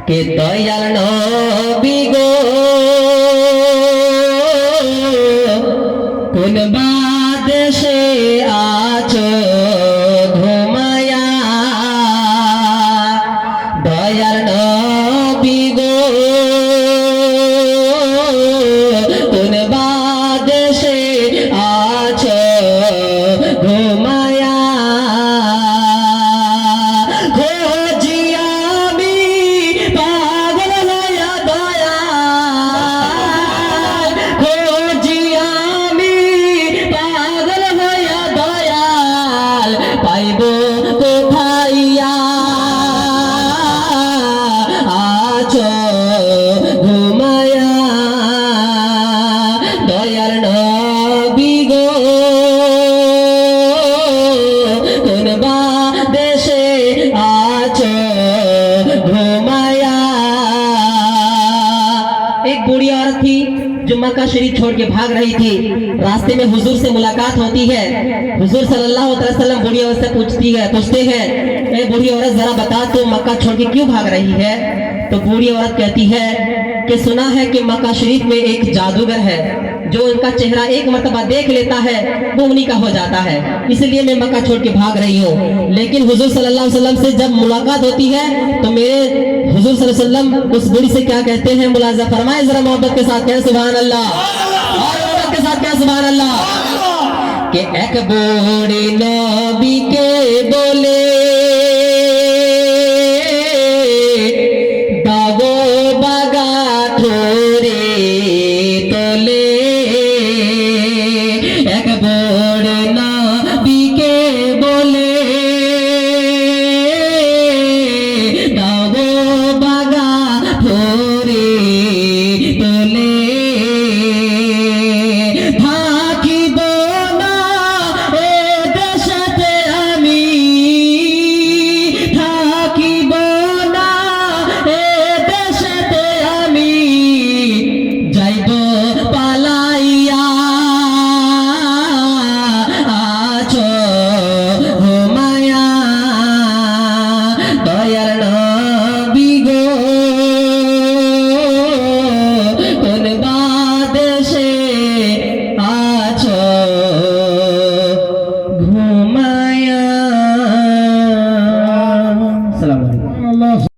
के दयाल नबी गो কোন বাদেশে আছো ঘুমায়া দয়াল নবী গো কোন বাদেশে আছো ঘুমায়া পাইবো কোথাইয়া আছো ঘুমায়া দয়াল নবী গো কোন বাদেশে আছো ঘুমায়া। एक बूढ़ी औरत थी जो मक्का शरीफ छोड़ के भाग रही थी। रास्ते में हुजूर से मुलाकात होती है। हुजूर सल्लल्लाहु अलैहि वसल्लम बूढ़ी औरत से पूछते हैं ए बूढ़ी औरत जरा बता तू मक्का छोड़ के क्यों भाग रही है। तो बूढ़ी औरत कहती है कि सुना है कि मक्का शरीफ में एक जादूगर है जो उनका चेहरा एक मर्तबा देख लेता है वो उन्हीं का हो जाता है, इसलिए मैं मक्का छोड़ के भाग रही हूँ। लेकिन हुजूर सल्लल्लाहु अलैहि वसल्लम से जब मुलाकात होती है तो मेरे हुजूर सल्लल्लाहु अलैहि वसल्लम उस बूढ़ी से क्या कहते हैं, मुलाजा फरमाए जरा मोहब्बत के साथ कहें सुभान अल्लाह, और मोहब्बत के साथ कहें सुभान अल्लाह। कि एक बूढ़ी नबी के बोले दागो